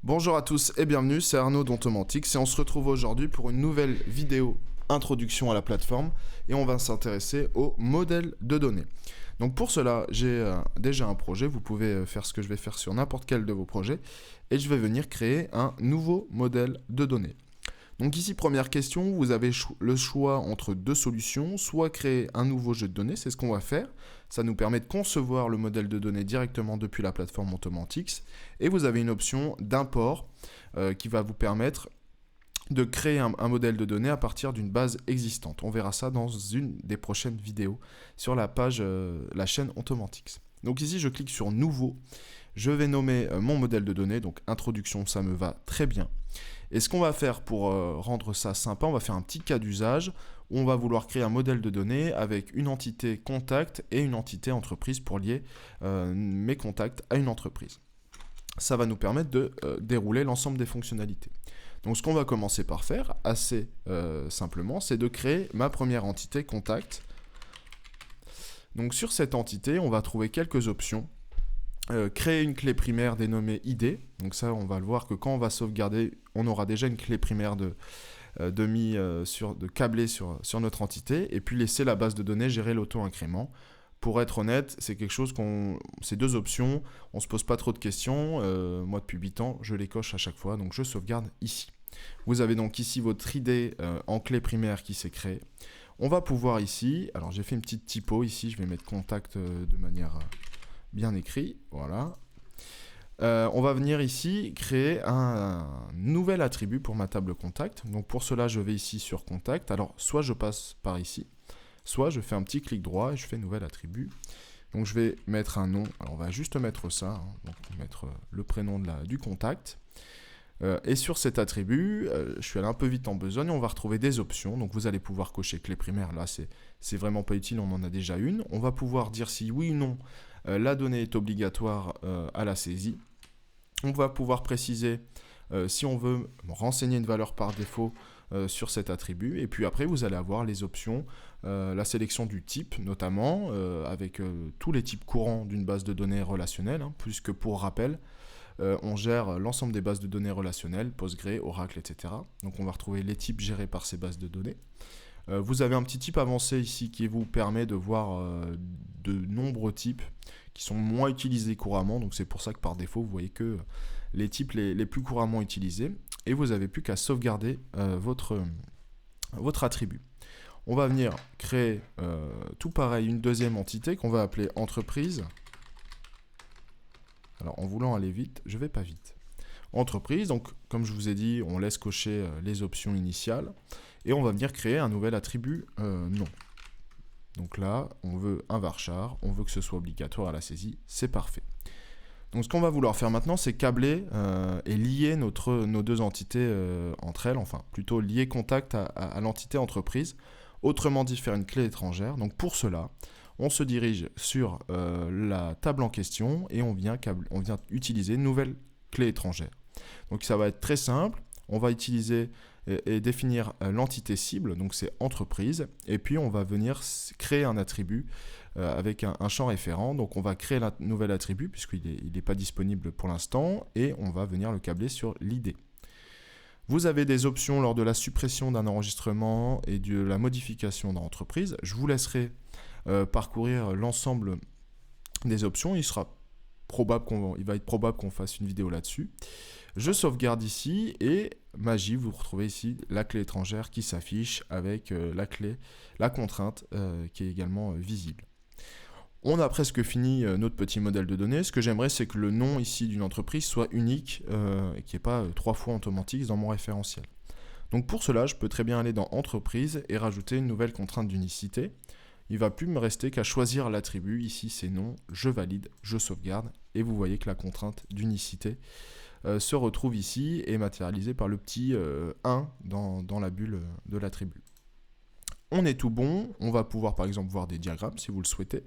Bonjour à tous et bienvenue, c'est Arnaud d'Ontomantix et on se retrouve aujourd'hui pour une nouvelle vidéo introduction à la plateforme et on va s'intéresser au modèle de données. Donc pour cela, j'ai déjà un projet, vous pouvez faire ce que je vais faire sur n'importe quel de vos projets et je vais venir créer un nouveau modèle de données. Donc ici, première question, vous avez le choix entre deux solutions, soit créer un nouveau jeu de données, c'est ce qu'on va faire. Ça nous permet de concevoir le modèle de données directement depuis la plateforme Ontomantix. Et vous avez une option d'import qui va vous permettre de créer un modèle de données à partir d'une base existante. On verra ça dans une des prochaines vidéos sur la page, la chaîne Ontomantix. Donc ici, je clique sur Nouveau. Je vais nommer mon modèle de données, donc Introduction, ça me va très bien. Et ce qu'on va faire pour rendre ça sympa, on va faire un petit cas d'usage où on va vouloir créer un modèle de données avec une entité contact et une entité entreprise pour lier mes contacts à une entreprise. Ça va nous permettre de dérouler l'ensemble des fonctionnalités. Donc ce qu'on va commencer par faire, assez simplement, c'est de créer ma première entité contact. Donc sur cette entité, on va trouver quelques options. Créer une clé primaire dénommée ID. Donc ça, on va le voir que quand on va sauvegarder, on aura déjà une clé primaire de câblée sur notre entité. Et puis laisser la base de données gérer l'auto-incrément. Pour être honnête, c'est quelque chose ces deux options, on ne se pose pas trop de questions. Moi, depuis 8 ans, je les coche à chaque fois. Donc je sauvegarde ici. Vous avez donc ici votre ID en clé primaire qui s'est créée. On va pouvoir ici, alors j'ai fait une petite typo ici, je vais mettre contact de manière bien écrit, voilà. On va venir ici créer un nouvel attribut pour ma table contact. Donc pour cela, je vais ici sur contact. Alors soit je passe par ici, soit je fais un petit clic droit et je fais nouvel attribut. Donc je vais mettre un nom. Alors on va juste mettre ça, hein. Donc mettre le prénom du contact. Et sur cet attribut, je suis allé un peu vite en besogne, on va retrouver des options. Donc vous allez pouvoir cocher clé primaire. Là, c'est vraiment pas utile, on en a déjà une. On va pouvoir dire si oui ou non la donnée est obligatoire à la saisie. On va pouvoir préciser si on veut renseigner une valeur par défaut sur cet attribut. Et puis après, vous allez avoir les options, la sélection du type notamment, avec tous les types courants d'une base de données relationnelle, hein, puisque pour rappel, on gère l'ensemble des bases de données relationnelles, Postgre, Oracle, etc. Donc on va retrouver les types gérés par ces bases de données. Vous avez un petit type avancé ici qui vous permet de voir de nombreux types qui sont moins utilisés couramment. Donc c'est pour ça que par défaut, vous voyez que les types les plus couramment utilisés. Et vous n'avez plus qu'à sauvegarder votre attribut. On va venir créer tout pareil une deuxième entité qu'on va appeler entreprise. Alors en voulant aller vite, je vais pas vite. Entreprise, donc comme je vous ai dit, on laisse cocher les options initiales et on va venir créer un nouvel attribut nom. Donc là, on veut un varchar, on veut que ce soit obligatoire à la saisie, c'est parfait. Donc ce qu'on va vouloir faire maintenant, c'est câbler et lier nos deux entités entre elles, enfin plutôt lier contact à l'entité entreprise, autrement dit faire une clé étrangère. Donc pour cela, on se dirige sur la table en question et on vient utiliser une nouvelle clé étrangère. Donc ça va être très simple, on va utiliser et définir l'entité cible, donc c'est entreprise, et puis on va venir créer un attribut avec un champ référent. Donc on va créer un nouvel attribut puisqu'il n'est pas disponible pour l'instant, et on va venir le câbler sur l'ID. Vous avez des options lors de la suppression d'un enregistrement et de la modification d'entreprise. Je vous laisserai parcourir l'ensemble des options. Il va être probable qu'on fasse une vidéo là-dessus. Je sauvegarde ici et magie, vous retrouvez ici la clé étrangère qui s'affiche avec la contrainte qui est également visible. On a presque fini notre petit modèle de données. Ce que j'aimerais, c'est que le nom ici d'une entreprise soit unique et qu'il n'y ait pas 3 fois Ontomantix dans mon référentiel. Donc pour cela, je peux très bien aller dans Entreprise et rajouter une nouvelle contrainte d'unicité. Il ne va plus me rester qu'à choisir l'attribut. Ici, c'est non, je valide, je sauvegarde. Et vous voyez que la contrainte d'unicité se retrouve ici et matérialisée par le petit 1 dans la bulle de l'attribut. On est tout bon. On va pouvoir par exemple voir des diagrammes si vous le souhaitez.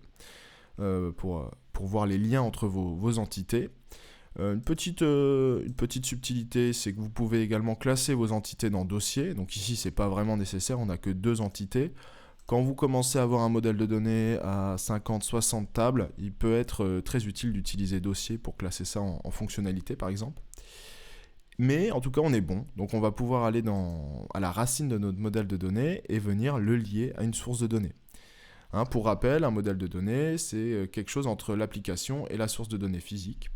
Pour voir les liens entre vos entités. Une petite subtilité, c'est que vous pouvez également classer vos entités dans dossier. Donc ici, c'est pas vraiment nécessaire, on n'a que 2 entités. Quand vous commencez à avoir un modèle de données à 50-60 tables, il peut être très utile d'utiliser dossier pour classer ça en fonctionnalité, par exemple. Mais en tout cas, on est bon. Donc on va pouvoir aller à la racine de notre modèle de données et venir le lier à une source de données. Hein, pour rappel, un modèle de données, c'est quelque chose entre l'application et la source de données physique.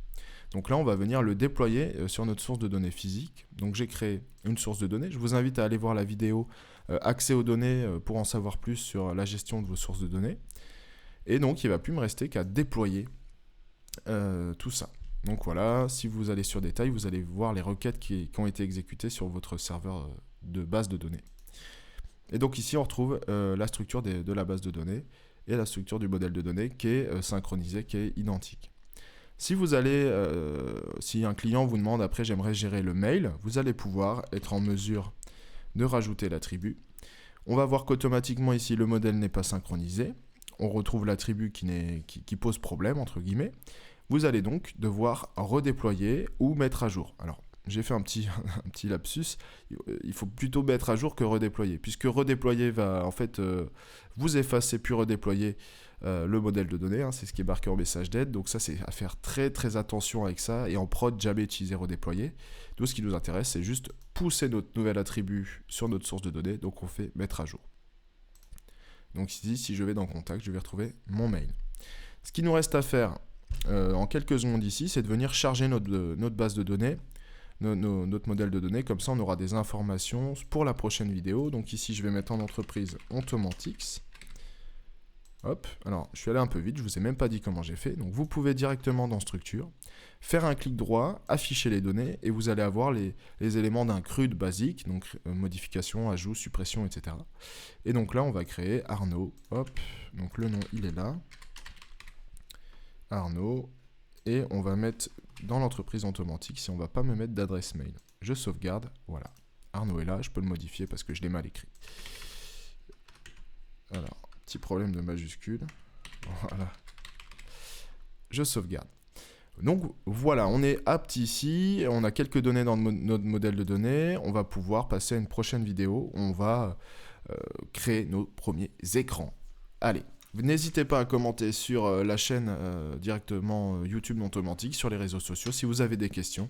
Donc là, on va venir le déployer sur notre source de données physique. Donc j'ai créé une source de données. Je vous invite à aller voir la vidéo accès aux données pour en savoir plus sur la gestion de vos sources de données. Et donc, il ne va plus me rester qu'à déployer tout ça. Donc voilà, si vous allez sur détail, vous allez voir les requêtes qui ont été exécutées sur votre serveur de base de données. Et donc ici, on retrouve la structure de la base de données et la structure du modèle de données qui est synchronisée, qui est identique. Si vous allez, si un client vous demande après j'aimerais gérer le mail, vous allez pouvoir être en mesure de rajouter l'attribut. On va voir qu'automatiquement ici le modèle n'est pas synchronisé. On retrouve l'attribut qui pose problème entre guillemets. Vous allez donc devoir redéployer ou mettre à jour. Alors j'ai fait un petit lapsus, il faut plutôt mettre à jour que redéployer, puisque redéployer va en fait vous effacer puis redéployer le modèle de données, hein, c'est ce qui est marqué en message d'aide, donc ça c'est à faire très très attention avec ça, et en prod jamais utiliser redéployer. Nous ce qui nous intéresse c'est juste pousser notre nouvel attribut sur notre source de données, donc on fait mettre à jour. Donc ici si je vais dans contact, je vais retrouver mon mail. Ce qui nous reste à faire en quelques secondes ici, c'est de venir charger notre base de données, notre modèle de données, comme ça on aura des informations pour la prochaine vidéo. Donc ici je vais mettre en entreprise Ontomantix. Hop, alors je suis allé un peu vite, je vous ai même pas dit comment j'ai fait. Donc vous pouvez directement dans structure, faire un clic droit, afficher les données et vous allez avoir les éléments d'un CRUD basique, donc modification, ajout, suppression, etc. Et donc là on va créer Arnaud, hop, donc le nom il est là, Arnaud, et on va mettre dans l'entreprise Ontomantix, si on ne va pas me mettre d'adresse mail. Je sauvegarde, voilà. Arnaud est là, je peux le modifier parce que je l'ai mal écrit. Alors, petit problème de majuscule. Voilà. Je sauvegarde. Donc voilà, on est apte ici, on a quelques données dans notre modèle de données, on va pouvoir passer à une prochaine vidéo, on va créer nos premiers écrans. Allez. N'hésitez pas à commenter sur la chaîne directement YouTube d'Ontomantix, sur les réseaux sociaux. Si vous avez des questions,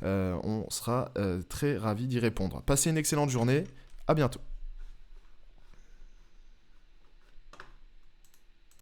on sera très ravis d'y répondre. Passez une excellente journée, à bientôt.